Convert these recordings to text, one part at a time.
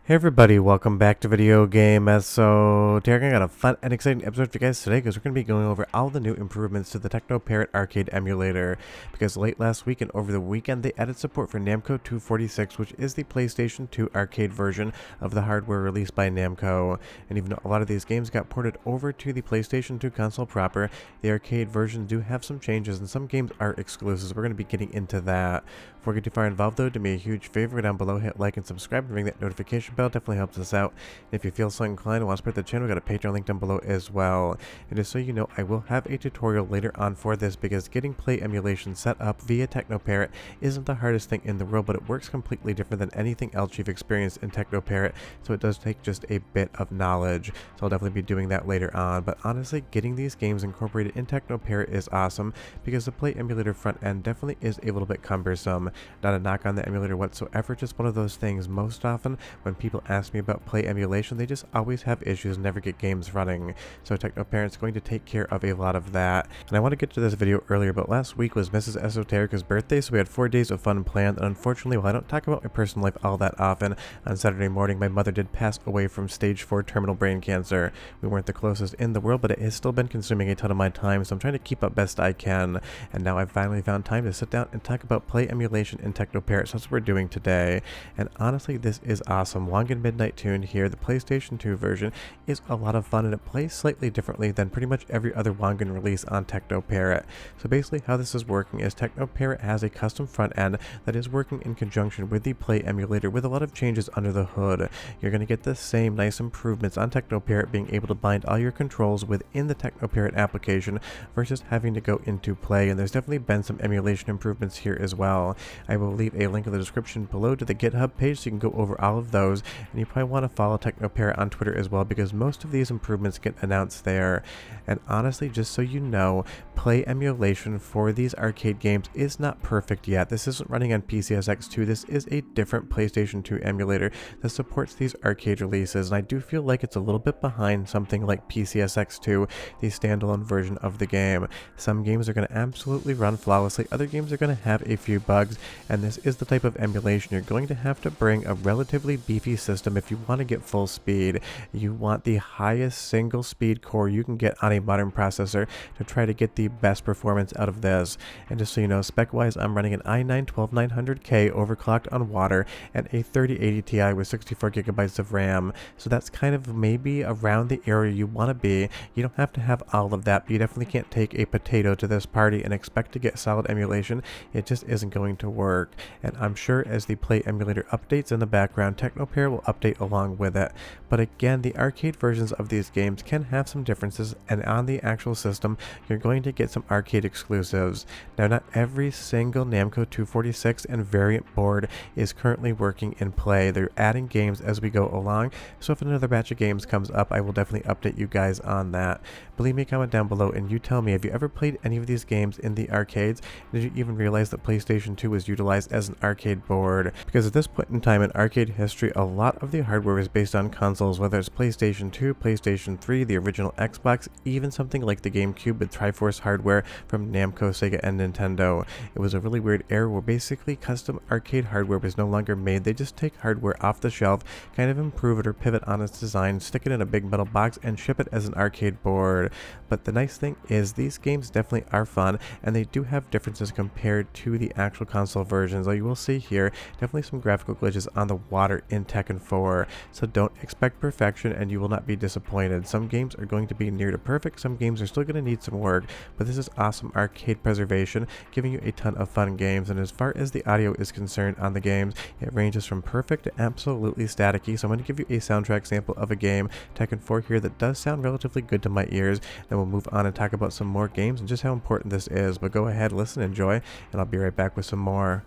Hey everybody, welcome back to Video Game. So today I got a fun and exciting episode for you guys today because we're going to be going over all the new improvements to the Teknoparrot arcade emulator. Because late last week and over the weekend they added support for Namco 246, which is the PlayStation 2 arcade version of the hardware released by Namco. And even though a lot of these games got ported over to the PlayStation 2 console proper, the arcade versions do have some changes and some games are exclusives. We're going to be getting into that. Before we get too far involved though, do me a huge favor down below, hit like and subscribe and ring that notification bell. Definitely helps us out. And if you feel so inclined and want to support the channel, we got a Patreon link down below as well. And just so you know, I will have a tutorial later on for this because getting play emulation set up via Teknoparrot isn't the hardest thing in the world, but it works completely different than anything else you've experienced in Teknoparrot, so it does take just a bit of knowledge. So I'll definitely be doing that later on. But honestly, getting these games incorporated in Teknoparrot is awesome because the play emulator front end definitely is a little bit cumbersome. Not a knock on the emulator whatsoever, just one of those things. Most often when people ask me about play emulation, they just always have issues and never get games running. So Teknoparrot's going to take care of a lot of that. And I want to get to this video earlier, but last week was Mrs. Esoterica's birthday, so we had 4 days of fun planned. And unfortunately, while I don't talk about my personal life all that often, on Saturday morning my mother did pass away from stage 4 terminal brain cancer. We weren't the closest in the world, but it has still been consuming a ton of my time, so I'm trying to keep up best I can. And now I've finally found time to sit down and talk about play emulation in Teknoparrot, so that's what we're doing today. And honestly, this is awesome. Wangan Midnight tune here, the PlayStation 2 version, is a lot of fun and it plays slightly differently than pretty much every other Wangan release on Teknoparrot. So basically how this is working is Teknoparrot has a custom front end that is working in conjunction with the play emulator with a lot of changes under the hood. You're going to get the same nice improvements on Teknoparrot, being able to bind all your controls within the Teknoparrot application versus having to go into play, and there's definitely been some emulation improvements here as well. I will leave a link in the description below to the GitHub page so you can go over all of those, and you probably want to follow Teknoparrot on Twitter as well because most of these improvements get announced there. And honestly, just so you know, play emulation for these arcade games is not perfect yet. This isn't running on PCSX2. This is a different PlayStation 2 emulator that supports these arcade releases, and I do feel like it's a little bit behind something like PCSX2, the standalone version of the game. Some games are going to absolutely run flawlessly, other games are going to have a few bugs, and this is the type of emulation you're going to have to bring a relatively beefy system if you want to get full speed. You want the highest single speed core you can get on a modern processor to try to get the best performance out of this. And just so you know, spec wise, I'm running an i9-12900K overclocked on water and a 3080 Ti with 64 gigabytes of RAM. So that's kind of maybe around the area you want to be. You don't have to have all of that, but you definitely can't take a potato to this party and expect to get solid emulation. It just isn't going to work. And I'm sure as the play emulator updates in the background, Teknoparrot will update along with it. But again, the arcade versions of these games can have some differences, and on the actual system you're going to get some arcade exclusives. Now, not every single Namco 246 and variant board is currently working in play. They're adding games as we go along, so if another batch of games comes up, I will definitely update you guys on that. But leave me a comment down below and you tell me, have you ever played any of these games in the arcades? Did you even realize that PlayStation 2 was utilized as an arcade board? Because at this point in time in arcade history, a lot of the hardware is based on consoles, whether it's PlayStation 2, PlayStation 3, the original Xbox, even something like the GameCube with Triforce hardware from Namco, Sega, and Nintendo. It was a really weird era where basically custom arcade hardware was no longer made. They just take hardware off the shelf, kind of improve it or pivot on its design, stick it in a big metal box, and ship it as an arcade board. But the nice thing is these games definitely are fun, and they do have differences compared to the actual console versions. Like you will see here, definitely some graphical glitches on the water in Tekken 4, so don't expect perfection and you will not be disappointed. Some games are going to be near to perfect, some games are still going to need some work, but this is awesome arcade preservation, giving you a ton of fun games. And as far as the audio is concerned on the games, it ranges from perfect to absolutely staticky. So I'm going to give you a soundtrack sample of a game, Tekken 4 here, that does sound relatively good to my ears. Then we'll move on and talk about some more games and just how important this is. But go ahead, listen, enjoy, and I'll be right back with some more.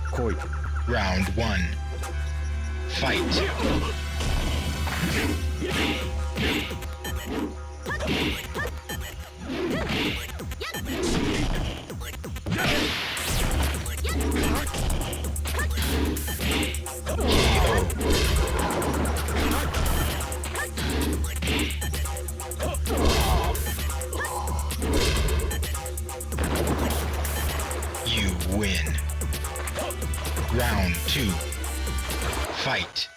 Coit. Round 1. Fight. You win. Round 2. Fight.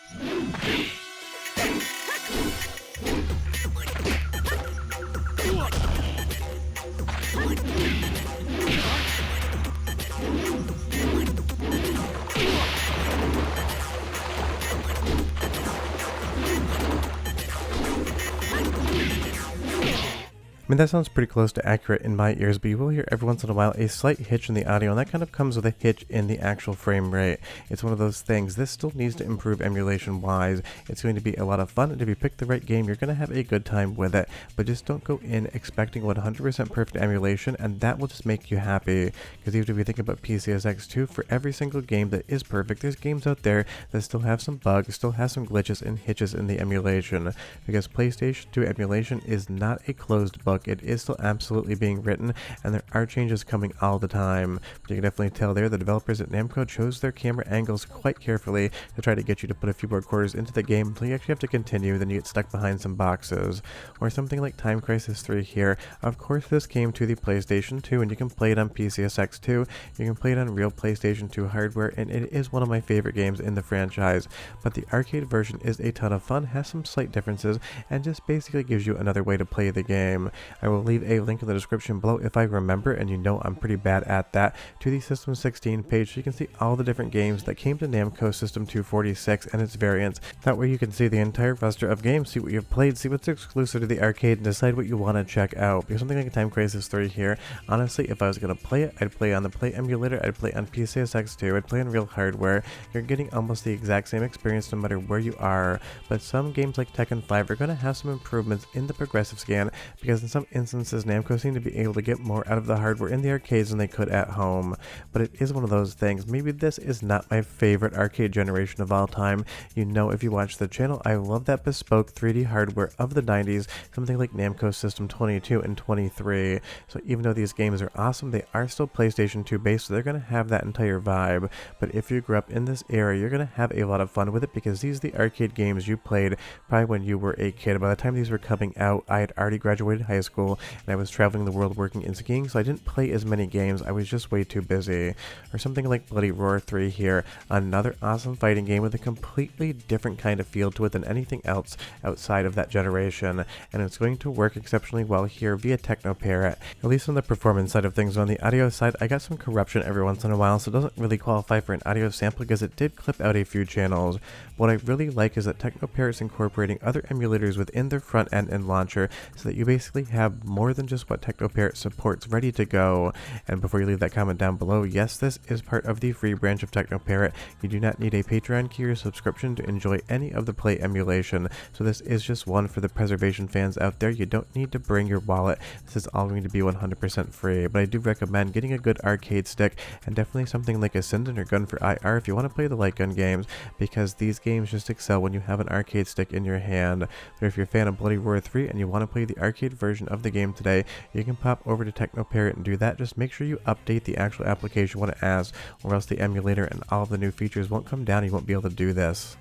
I mean, that sounds pretty close to accurate in my ears, but you will hear every once in a while a slight hitch in the audio, and that kind of comes with a hitch in the actual frame rate. It's one of those things. This still needs to improve emulation-wise. It's going to be a lot of fun, and if you pick the right game, you're going to have a good time with it, but just don't go in expecting 100% perfect emulation, and that will just make you happy, because even if you think about PCSX2, for every single game that is perfect, there's games out there that still have some bugs, still have some glitches and hitches in the emulation, because PlayStation 2 emulation is not a closed book. It is still absolutely being written, and there are changes coming all the time. But you can definitely tell there the developers at Namco chose their camera angles quite carefully to try to get you to put a few more quarters into the game until you actually have to continue, then you get stuck behind some boxes. Or something like Time Crisis 3 here. Of course, this came to the PlayStation 2, and you can play it on PCSX2, you can play it on real PlayStation 2 hardware, and it is one of my favorite games in the franchise. But the arcade version is a ton of fun, has some slight differences, and just basically gives you another way to play the game. I will leave a link in the description below if I remember, and you know I'm pretty bad at that, to the System 16 page so you can see all the different games that came to Namco System 246 and its variants. That way you can see the entire roster of games, see what you've played, see what's exclusive to the arcade, and decide what you want to check out. Because something like Time Crisis 3 here, honestly, if I was going to play it, I'd play on the Play emulator, I'd play on PCSX2, I'd play on real hardware. You're getting almost the exact same experience no matter where you are, but some games like Tekken 5 are going to have some improvements in the progressive scan, because in some instances Namco seem to be able to get more out of the hardware in the arcades than they could at home. But it is one of those things. Maybe this is not my favorite arcade generation of all time. You know, if you watch the channel, I love that bespoke 3D hardware of the 90s, something like Namco System 22 and 23. So even though these games are awesome, they are still PlayStation 2 based, so they're going to have that entire vibe. But if you grew up in this era, you're going to have a lot of fun with it, because these are the arcade games you played probably when you were a kid. By the time these were coming out, I had already graduated high school, and I was traveling the world working in skiing, so I didn't play as many games. I was just way too busy. Or something like Bloody Roar 3 here, another awesome fighting game with a completely different kind of feel to it than anything else outside of that generation, and it's going to work exceptionally well here via Teknoparrot, at least on the performance side of things. On the audio side, I got some corruption every once in a while, so it doesn't really qualify for an audio sample because it did clip out a few channels. What I really like is that Teknoparrot's incorporating other emulators within their front end and launcher, so that you basically have more than just what Teknoparrot supports ready to go. And before you leave that comment down below, yes, this is part of the free branch of Teknoparrot. You do not need a Patreon key or subscription to enjoy any of the Play emulation, so this is just one for the preservation fans out there. You don't need to bring your wallet. This is all going to be 100% free, but I do recommend getting a good arcade stick, and definitely something like a Sinden or Gun for IR if you want to play the light gun games, because these games just excel when you have an arcade stick in your hand. But if you're a fan of Bloody Roar 3 and you want to play the arcade version of the game today, you can pop over to Teknoparrot and do that. Just make sure you update the actual application when it asks, or else the emulator and all of the new features won't come down. You won't be able to do this.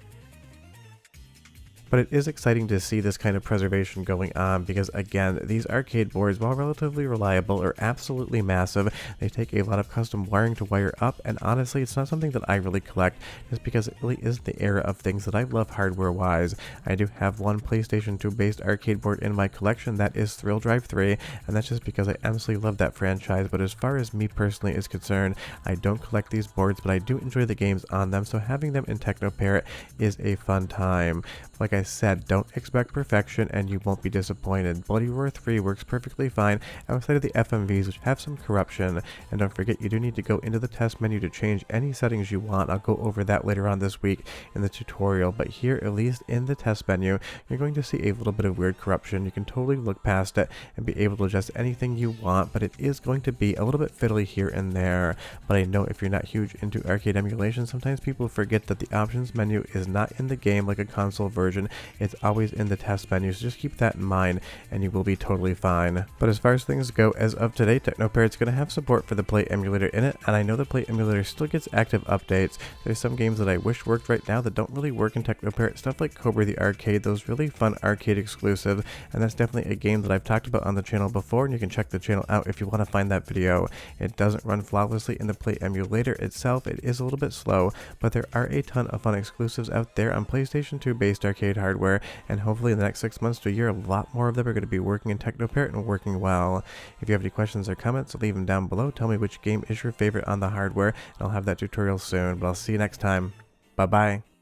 But it is exciting to see this kind of preservation going on, because again, these arcade boards, while relatively reliable, are absolutely massive. They take a lot of custom wiring to wire up, and honestly, it's not something that I really collect, just because it really isn't the era of things that I love hardware wise. I do have one PlayStation 2 based arcade board in my collection, that is Thrill Drive 3, and that's just because I absolutely love that franchise. But as far as me personally is concerned, I don't collect these boards, but I do enjoy the games on them, so having them in Teknoparrot is a fun time. Like I said, don't expect perfection and you won't be disappointed. Bloody Roar 3 works perfectly fine outside of the FMVs, which have some corruption. And don't forget, you do need to go into the test menu to change any settings you want. I'll go over that later on this week in the tutorial, but here, at least in the test menu, you're going to see a little bit of weird corruption. You can totally look past it and be able to adjust anything you want, but it is going to be a little bit fiddly here and there. But I know if you're not huge into arcade emulation, sometimes people forget that the options menu is not in the game like a console version. emulation, it's always in the test menu, so just keep that in mind and you will be totally fine. But as far as things go, as of today, Teknoparrot's going to have support for the Play emulator in it, and I know the Play emulator still gets active updates. There's some games that I wish worked right now that don't really work in Teknoparrot, stuff like Cobra the Arcade, those really fun arcade exclusive, and that's definitely a game that I've talked about on the channel before, and you can check the channel out if you want to find that video. It doesn't run flawlessly in the Play emulator itself, it is a little bit slow, but there are a ton of fun exclusives out there on PlayStation 2 based arcade hardware, and hopefully in the next 6 months to a year, a lot more of them are going to be working in Teknoparrot and working well. If you have any questions or comments, leave them down below. Tell me which game is your favorite on the hardware, and I'll have that tutorial soon, but I'll see you next time. Bye bye.